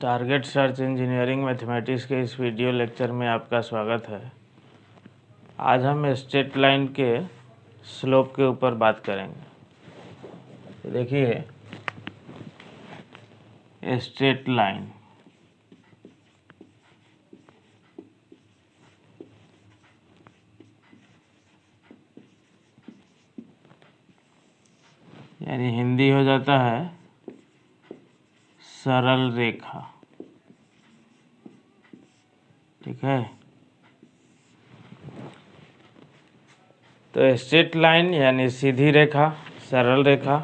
Target search engineering mathematics के इस video lecture में आपका स्वागत है। आज हम स्ट्रेट लाइन के स्लोप के ऊपर बात करेंगे। तो देखिए, स्ट्रेट लाइन यानी हिंदी हो जाता है सरल रेखा। ठीक है, तो स्ट्रेट लाइन यानी सीधी रेखा, सरल रेखा।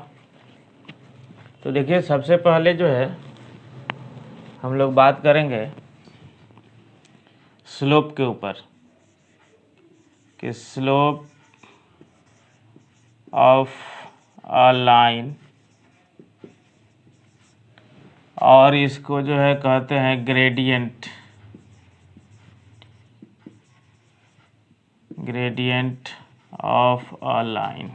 तो देखिए, सबसे पहले जो है हम लोग बात करेंगे स्लोप के ऊपर कि स्लोप ऑफ अ लाइन, और इसको जो है कहते हैं ग्रेडियंट ऑफ अ लाइन,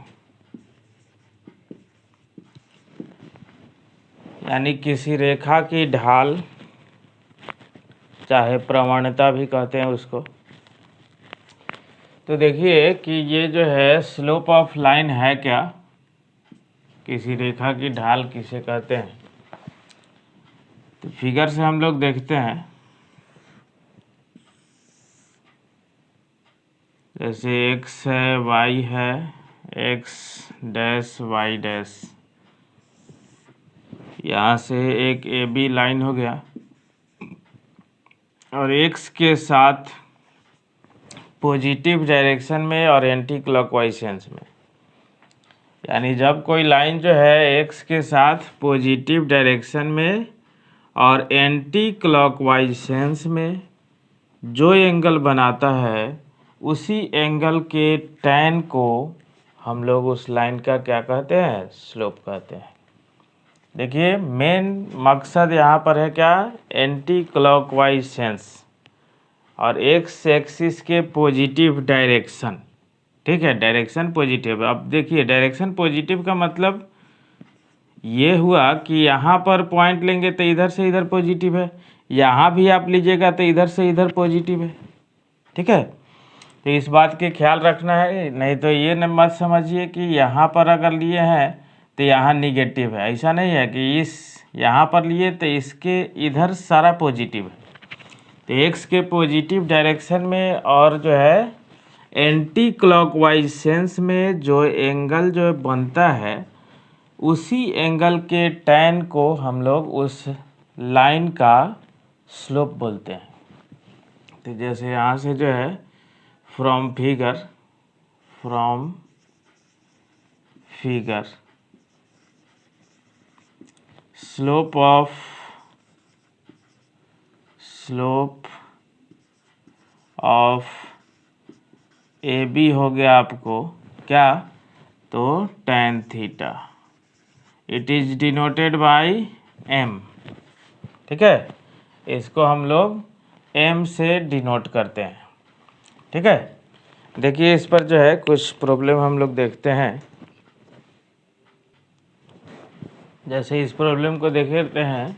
यानी किसी रेखा की ढाल, चाहे प्रवणता भी कहते हैं उसको। तो देखिए कि ये जो है स्लोप ऑफ लाइन है क्या, किसी रेखा की ढाल किसे कहते हैं। तो फिगर से हम लोग देखते हैं, जैसे x है, y है, x डैश y डैश, यहाँ से एक AB लाइन हो गया और x के साथ पॉजिटिव डायरेक्शन में और एंटी क्लॉकवाइज सेंस में। यानी जब कोई लाइन जो है x के साथ पॉजिटिव डायरेक्शन में और एंटी क्लॉकवाइज सेंस में जो एंगल बनाता है, उसी एंगल के टैन को हम लोग उस लाइन का क्या कहते हैं, स्लोप कहते हैं। देखिए, मेन मकसद यहाँ पर है क्या, एंटी क्लॉकवाइज सेंस और एक्स एक्सिस के पॉजिटिव डायरेक्शन। ठीक है, डायरेक्शन पॉजिटिव। अब देखिए, डायरेक्शन पॉजिटिव का मतलब ये हुआ कि यहाँ पर पॉइंट लेंगे तो इधर से इधर पॉजिटिव है, यहाँ भी आप लीजिएगा तो इधर से इधर पॉजिटिव है। ठीक है, तो इस बात के ख्याल रखना है, नहीं तो ये न मत समझिए कि यहाँ पर अगर लिए हैं तो यहाँ निगेटिव है। ऐसा नहीं है कि इस यहाँ पर लिए तो इसके इधर सारा पॉजिटिव है। तो एक्स के पॉजिटिव डायरेक्शन में और जो है एंटी क्लॉकवाइज सेंस में जो एंगल जो बनता है, उसी एंगल के टैन को हम लोग उस लाइन का स्लोप बोलते हैं। तो जैसे यहाँ से जो है from figure slope of AB हो गया आपको क्या, तो tan theta, it is denoted by M। ठीक है, इसको हम लोग M से डिनोट करते हैं। ठीक है, देखिए इस पर जो है कुछ प्रॉब्लम हम लोग देखते हैं। जैसे इस प्रॉब्लम को देख लेते हैं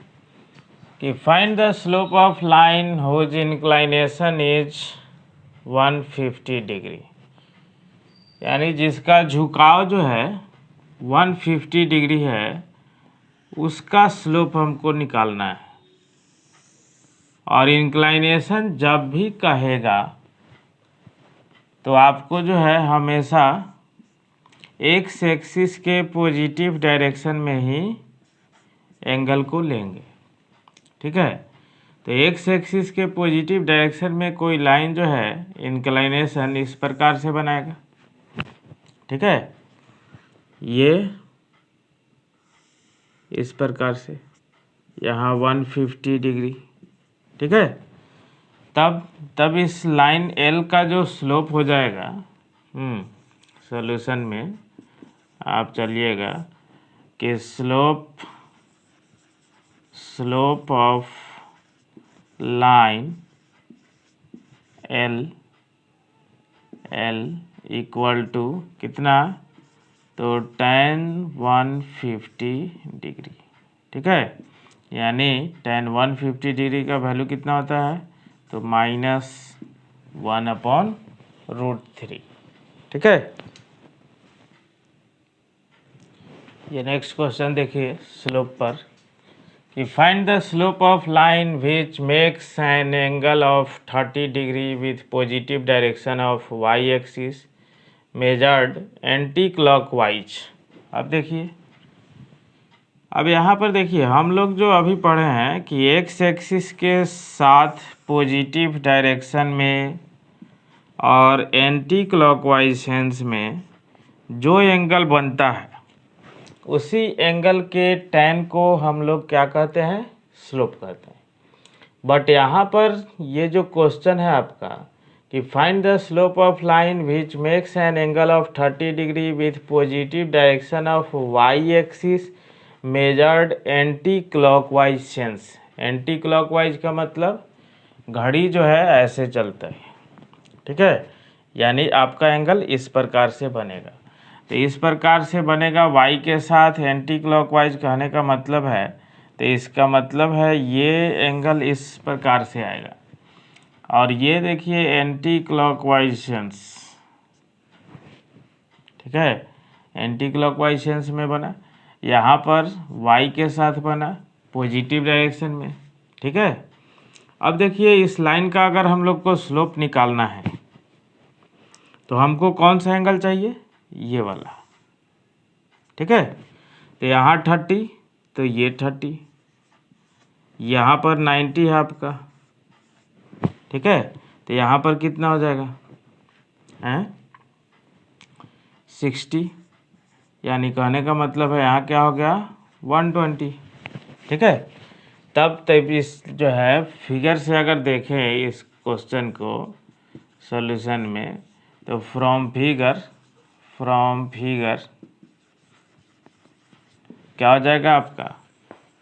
कि find the slope of line whose inclination is 150 degree, यानी जिसका झुकाव जो है 150 डिग्री है, उसका स्लोप हमको निकालना है। और इंक्लाइनेशन जब भी कहेगा तो आपको जो है हमेशा एक्स एक्सिस के पॉजिटिव डायरेक्शन में ही एंगल को लेंगे। ठीक है, तो एक्स एक्सिस के पॉजिटिव डायरेक्शन में कोई लाइन जो है इंक्लाइनेशन इस प्रकार से बनाएगा। ठीक है, ये इस प्रकार से यहाँ 150 डिग्री। ठीक है, तब इस लाइन L का जो स्लोप हो जाएगा, सॉल्यूशन में आप चलिएगा कि slope of line L equal to कितना, तो tan 150 डिग्री। ठीक है, यानी tan 150 डिग्री का वैल्यू कितना होता है, तो -1/√3। ठीक है। ये नेक्स्ट क्वेश्चन देखिए स्लोप पर, कि find the slope of line which makes an angle of 30 degree with positive direction of Y axis measured anti clockwise. अब देखिए, अब यहाँ पर देखिए हम लोग जो अभी पढ़े हैं कि एक्स एक्सिस के साथ पॉजिटिव डायरेक्शन में और एंटी क्लॉकवाइज सेंस में जो एंगल बनता है उसी एंगल के tan को हम लोग क्या कहते हैं, स्लोप कहते हैं। बट यहाँ पर ये जो क्वेश्चन है आपका कि find the slope of line which makes an angle of 30 degree with positive direction of Y axis measured anti clockwise sense. Anti clockwise का मतलब घड़ी जो है ऐसे चलता है, ठीक है, यानी आपका एंगल इस प्रकार से बनेगा। तो इस प्रकार से बनेगा y के साथ एंटी क्लॉकवाइज कहने का मतलब है, तो इसका मतलब है ये एंगल इस प्रकार से आएगा। और ये देखिए एंटी क्लॉकवाइज सेंस, ठीक है, एंटी क्लॉकवाइज सेंस में बना, यहाँ पर y के साथ बना पॉजिटिव डायरेक्शन में। ठीक है। अब देखिए इस लाइन का अगर हम लोग को स्लोप निकालना है तो हमको कौन सा एंगल चाहिए, ये वाला। ठीक है। तो यहाँ 30, तो ये 30, यहाँ पर 90 है आपका। ठीक है। तो यहाँ पर कितना हो जाएगा, हैं 60, यानी कहने का मतलब है यहाँ क्या हो गया 120। ठीक है। तब इस जो है फिगर से अगर देखें इस क्वेश्चन को सॉल्यूशन में, तो फ्रॉम फिगर क्या हो जाएगा आपका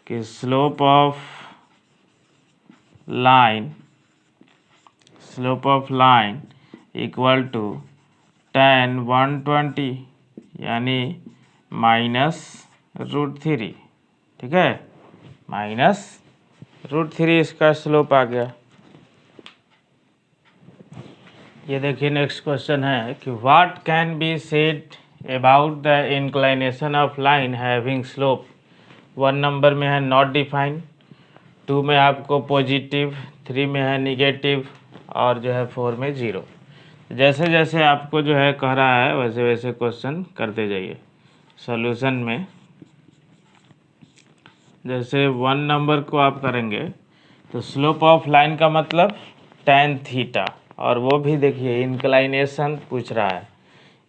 कि slope of line equal to tan 120 यानी -√3। ठीक है, -√3 इसका स्लोप आ गया। ये देखिए नेक्स्ट क्वेश्चन है कि what can be said about the inclination of line having slope. 1 number में है नॉट डिफाइन, 2 में आपको पॉजिटिव, 3 में है निगेटिव और जो है 4 में 0। जैसे जैसे आपको जो है कह रहा है वैसे वैसे क्वेश्चन करते जाइए सॉल्यूशन में। जैसे 1 नंबर को आप करेंगे तो स्लोप ऑफ लाइन का मतलब tan थीटा, और वो भी देखिए इंक्लाइनेशन पूछ रहा है,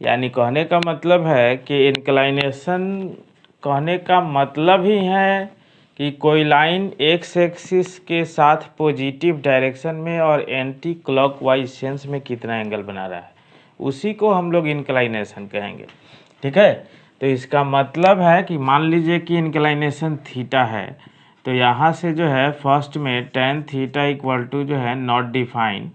यानी कहने का मतलब है कि इंक्लाइनेशन कहने का मतलब ही है कि कोई लाइन एक्स एक्सिस के साथ पॉजिटिव डायरेक्शन में और एंटी क्लॉकवाइज सेंस में कितना एंगल बना रहा है, उसी को हम लोग इंक्लाइनेशन कहेंगे। ठीक है। तो इसका मतलब है कि मान लीजिए कि इंक्लाइनेशन थीटा है, तो यहाँ से जो है फर्स्ट में tan थीटा इक्वल टू जो है नॉट डिफाइन,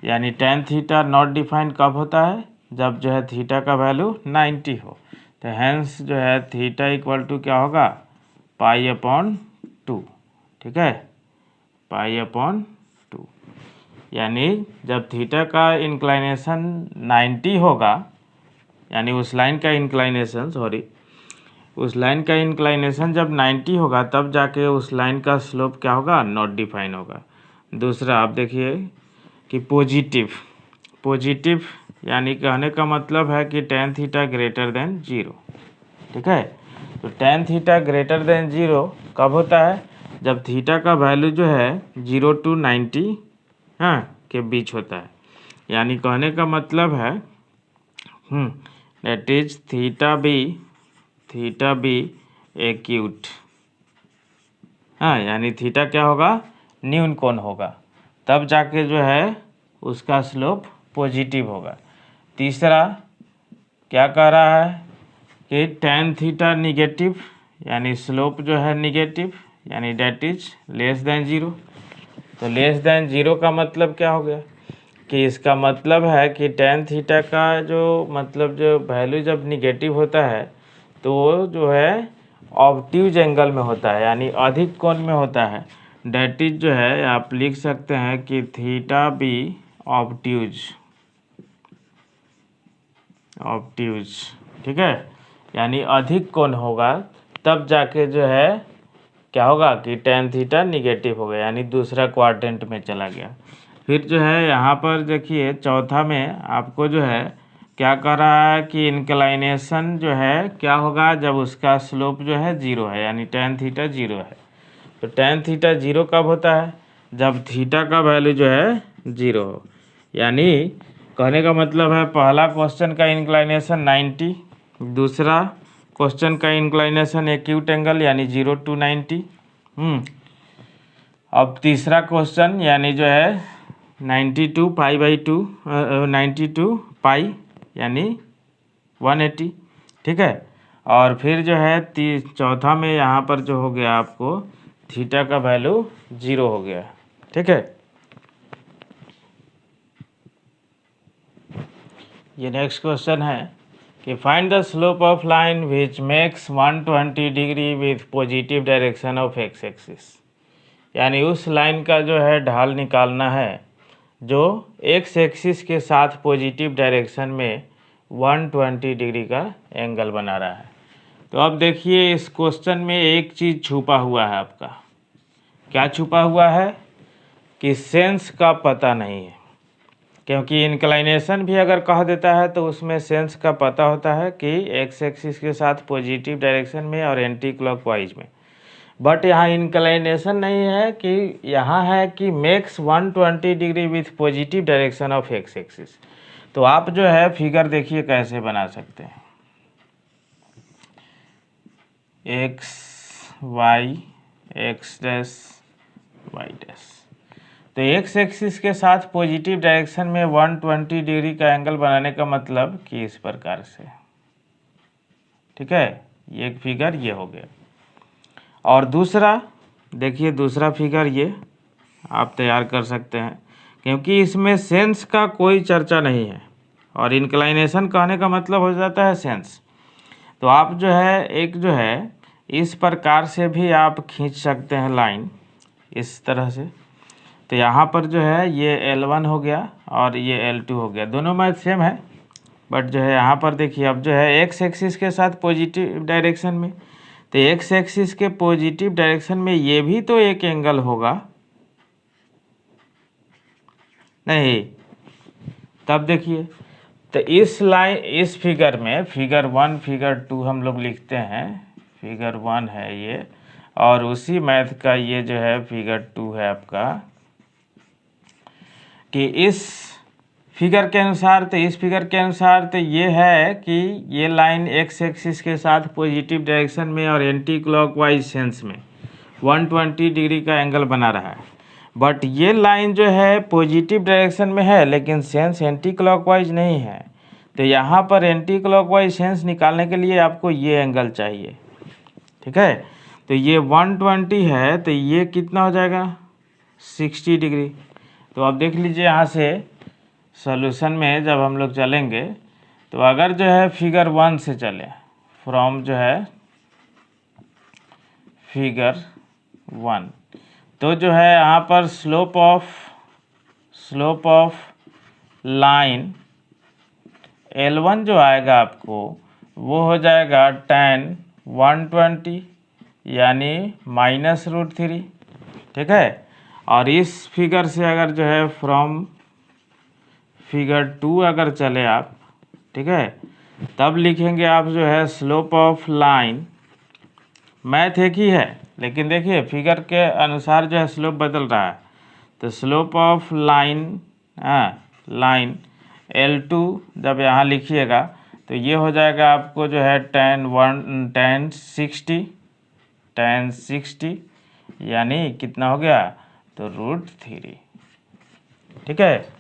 यानी tan थीटा नॉट डिफाइन कब होता है, जब जो है थीटा का वैल्यू 90 हो। तो हेंस जो है थीटा इक्वल टू क्या होगा π/2। ठीक है, π/2, यानी जब थीटा का इंक्लाइनेशन 90 होगा, यानी उस लाइन का इंक्लाइनेशन जब 90 होगा तब जाके उस लाइन का स्लोप क्या होगा, नॉट डिफाइन होगा। दूसरा आप देखिए कि पॉजिटिव यानी कहने का मतलब है कि tan थीटा ग्रेटर देन 0। ठीक है। तो tan थीटा ग्रेटर देन 0 कब होता है, जब थीटा का वैल्यू जो है 0 to 90 के बीच होता है, यानी कहने का मतलब है that is theta be acute, यानी थीटा क्या होगा, न्यून कोण होगा, तब जाके जो है उसका स्लोप पॉजिटिव होगा। तीसरा क्या कह रहा है कि tan थीटा निगेटिव, यानी स्लोप जो है निगेटिव, यानी डेट इज लेस देन 0। तो लेस देन 0 का मतलब क्या हो गया कि इसका मतलब है कि टेन थीटा का जो मतलब जो वैल्यू जब निगेटिव होता है तो वो जो है ऑब्ट्यूज एंगल में होता है, यानी अधिक कोण में होता है। डेट इज जो है आप लिख सकते हैं कि थीटा बी ऑब्ट्यूज, ऑब्ट्यूज, ठीक है, यानी अधिक कोण होगा तब जाके जो है क्या होगा कि टेन थीटा निगेटिव हो गया, यानी दूसरा क्वाड्रेंट में चला गया। फिर जो है यहाँ पर देखिए चौथा में आपको जो है क्या कर रहा है कि इंक्लाइनेशन जो है क्या होगा जब उसका स्लोप जो है जीरो है, यानी टेन थीटा जीरो है। तो टेन थीटा जीरो कब होता है? जब थीटा का वैल्यू जो है जीरो हो। यानी कहने का मतलब है पहला क्वेश्चन का इंक्लाइनेशन 90, दूसरा क्वेश्चन का इंक्लाइनेशन एक्यूट एंगल यानी 0 to 90। अब तीसरा क्वेश्चन यानी जो है 92 पाई बाई 2, 92 पाई यानी 180, ठीक है। और फिर जो है चौथा में यहाँ पर जो हो गया आपको थीटा का वैल्यू 0 हो गया, ठीक है। ये नेक्स्ट क्वेश्चन है कि find the slope of line which makes 120 degree with positive direction of x axis, यानी उस लाइन का जो है ढाल निकालना है जो एक्स एक्सिस के साथ पॉजिटिव डायरेक्शन में 120 डिग्री का एंगल बना रहा है। तो अब देखिए इस क्वेश्चन में एक चीज़ छुपा हुआ है आपका। क्या छुपा हुआ है कि सेंस का पता नहीं है, क्योंकि इंक्लाइनेशन भी अगर कह देता है तो उसमें सेंस का पता होता है कि एक्स एक्सिस के साथ पॉजिटिव डायरेक्शन में और एंटी क्लॉकवाइज में। बट यहाँ इंक्लाइनेशन नहीं है, कि यहाँ है कि makes 120 degree with positive direction of x axis. तो आप जो है फिगर देखिए कैसे बना सकते हैं, X Y X dash Y dash. तो एक्स एक्सिस के साथ पॉजिटिव डायरेक्शन में 120 डिग्री का एंगल बनाने का मतलब कि इस प्रकार से, ठीक है। ये एक फिगर ये हो गया। और दूसरा देखिए दूसरा फिगर ये आप तैयार कर सकते हैं, क्योंकि इसमें सेंस का कोई चर्चा नहीं है और इंक्लाइनेशन कहने का मतलब हो जाता है सेंस। तो आप जो है एक जो है इस प्रकार से भी आप खींच सकते हैं लाइन इस तरह से। तो यहाँ पर जो है ये L1 हो गया और ये L2 हो गया, दोनों मैथ सेम है। बट जो है यहाँ पर देखिए अब जो है एक्स एक्सिस के साथ पॉजिटिव डायरेक्शन में, तो एक्स एक्सिस के पॉजिटिव डायरेक्शन में ये भी तो एक एंगल होगा नहीं। तब देखिए तो इस लाइन इस फिगर में फिगर 1 फिगर 2 हम लोग लिखते हैं, फिगर 1 है ये और उसी मैथ का ये जो है फिगर 2 है आपका, कि इस फिगर के अनुसार तो इस फिगर के अनुसार तो ये है कि ये लाइन एक्स एक्सिस के साथ पॉजिटिव डायरेक्शन में और एंटी क्लॉकवाइज सेंस में 120 डिग्री का एंगल बना रहा है। बट ये लाइन जो है पॉजिटिव डायरेक्शन में है लेकिन सेंस एंटी क्लॉकवाइज नहीं है। तो यहाँ पर एंटी क्लॉकवाइज सेंस निकालने के लिए आपको ये एंगल चाहिए, ठीक है। तो ये 120 है तो ये कितना हो जाएगा 60 डिग्री। तो अब देख लीजिए यहाँ से सॉल्यूशन में जब हम लोग चलेंगे तो अगर जो है फिगर 1 से चले, फ्रॉम जो है फिगर 1, तो जो है यहाँ पर स्लोप ऑफ लाइन L1 जो आएगा आपको वो हो जाएगा tan 120 यानी -√3, ठीक है। और इस फिगर से अगर जो है फ्रॉम फिगर 2 अगर चले आप, ठीक है, तब लिखेंगे आप जो है स्लोप ऑफ लाइन, मैथ एक ही है लेकिन देखिए फिगर के अनुसार जो है स्लोप बदल रहा है। तो slope of line line L2 जब यहाँ लिखिएगा तो ये हो जाएगा आपको जो है tan 60 यानी कितना हो गया तो √3, ठीक है।